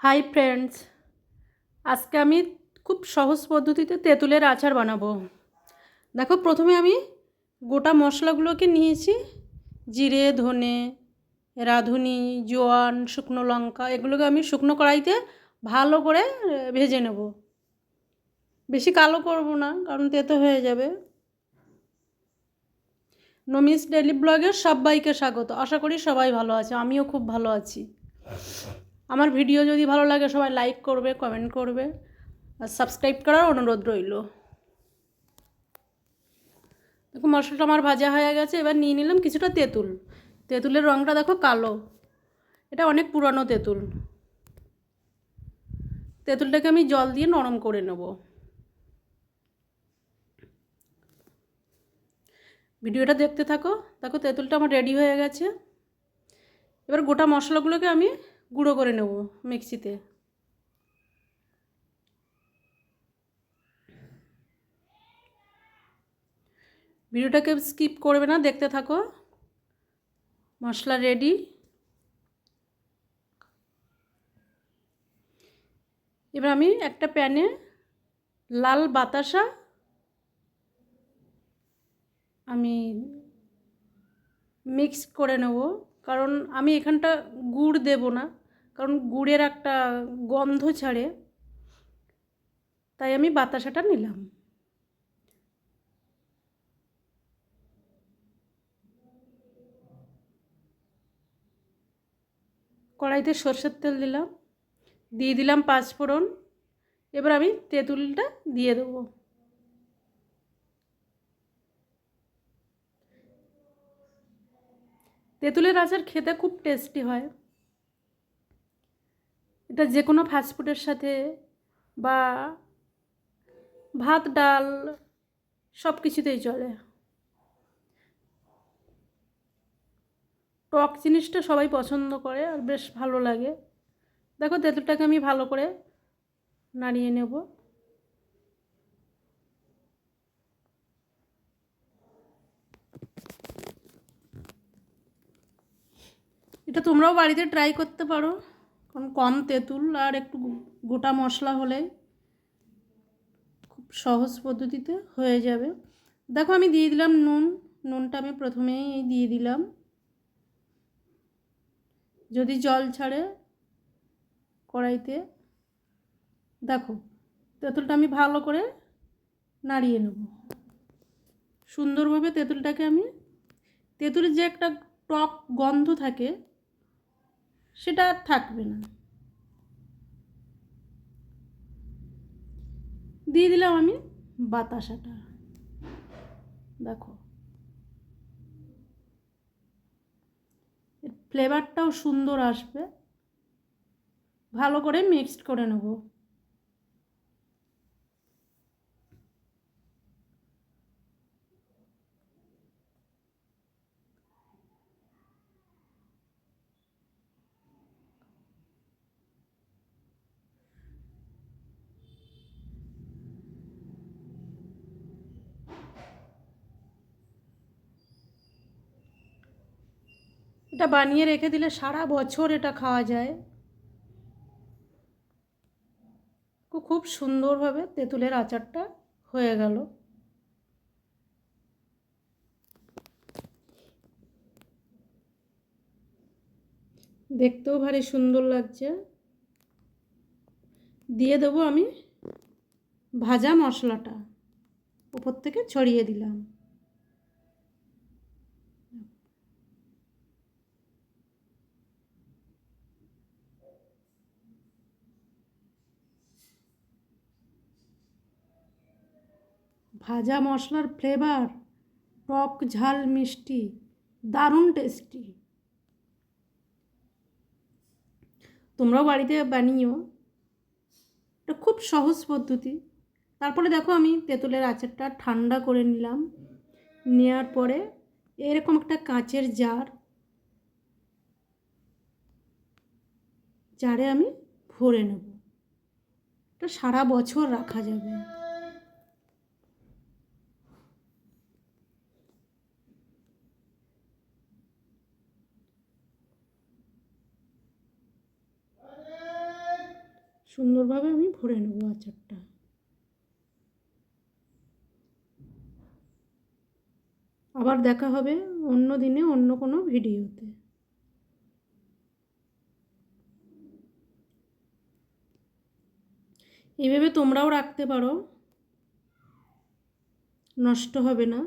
Hi friends, আজকে আমি খুব সহজ পদ্ধতিতে তেঁতুলের আচার বানাবো। দেখো, প্রথমে আমি গোটা মশলাগুলোকে নিয়েছি। জিরে, ধনে, রাঁধুনি, জোয়ান, শুকনো লঙ্কা, এগুলোকে আমি শুকনো কড়াইতে ভালো করে ভেজে নেব। বেশি কালো করব না, কারণ তেতো হয়ে যাবে। নমিস ডেইলি ব্লগের সবাইকে স্বাগত। আশা করি সবাই ভালো আছে, আমিও খুব ভালো আছি। আমার ভিডিও যদি ভালো লাগে সবাই লাইক করবে, কমেন্ট করবে আর সাবস্ক্রাইব করার অনুরোধ রইল। দেখো, মশলাটা আমার ভাজা হয়ে গেছে। এবার নিয়ে নিলাম কিছুটা তেঁতুল। তেঁতুলের রঙটা দেখো কালো, এটা অনেক পুরানো তেঁতুল। তেঁতুলটাকে আমি জল দিয়ে নরম করে নেব। ভিডিওটা দেখতে থাকো। দেখো, তেঁতুলটা আমার রেডি হয়ে গেছে। এবার গোটা মশলাগুলোকে আমি গুঁড়ো করে নেব মিক্সিতে। ভিডিওটাকে স্কিপ করবে না, দেখতে থাকো। মশলা রেডি। এবার আমি একটা প্যানে লাল বাতাসা আমি মিক্স করে নেব, কারণ আমি এখানটা গুড় দেব না, কারণ গুড়ের একটা গন্ধ ছাড়ে, তাই আমি বাতাসাটা নিলাম। কড়াইতে সরষের তেল দিলাম, দিয়ে দিলাম পাঁচফোড়ন। এবার আমি তেঁতুলটা দিয়ে দেবো। তেঁতুলের আচার খেতে খুব টেস্টি হয়। এটা যে কোনো ফাস্টফুডের সাথে বা ভাত ডাল সব কিছুতেই চলে। টক জিনিসটা সবাই পছন্দ করে আর বেশ ভালো লাগে। দেখো, তেঁতুলটাকে আমি ভালো করে নাড়িয়ে নেব। এটা তোমরাও বাড়িতে ট্রাই করতে পারো, কারণ কম তেঁতুল আর একটু গোটা মশলা হলে খুব সহজ পদ্ধতিতে হয়ে যাবে। দেখো, আমি দিয়ে দিলাম নুন। নুনটা আমি প্রথমেই দিয়ে দিলাম। যদি জল ছাড়ে কড়াইতে, দেখো, তেঁতুলটা আমি ভালো করে নাড়িয়ে নেব সুন্দরভাবে। তেঁতুলটাকে আমি, তেঁতুলের যে একটা টক গন্ধ থাকে সেটা আর থাকবে না। দিয়ে দিলাম আমি বাতাসাটা। দেখো, এর ফ্লেভারটাও সুন্দর আসবে। ভালো করে মিক্সড করে নেব। এটা বানিয়ে রেখে দিলে সারা বছর এটা খাওয়া যায়। খুব সুন্দরভাবে তেঁতুলের আচারটা হয়ে গেল। দেখতেও ভারী সুন্দর লাগছে। দিয়ে দেবো আমি ভাজা মশলাটা, উপর থেকে ছড়িয়ে দিলাম। ভাজা মশলার ফ্লেভার, টক ঝাল মিষ্টি, দারুণ টেস্টি। তোমরাও বাড়িতে বানিও, এটা খুব সহজ পদ্ধতি। তারপরে দেখো, আমি তেঁতুলের আচারটা ঠান্ডা করে নিলাম। নেওয়ার পরে এরকম একটা কাঁচের জারে আমি ভরে নেব। এটা সারা বছর রাখা যাবে। সুন্দরভাবে আমি ভরে নেব আচারটা। আবার দেখা হবে অন্য দিনে অন্য কোনো ভিডিওতে। এইভাবে তোমরাও রাখতে পারো, নষ্ট হবে না।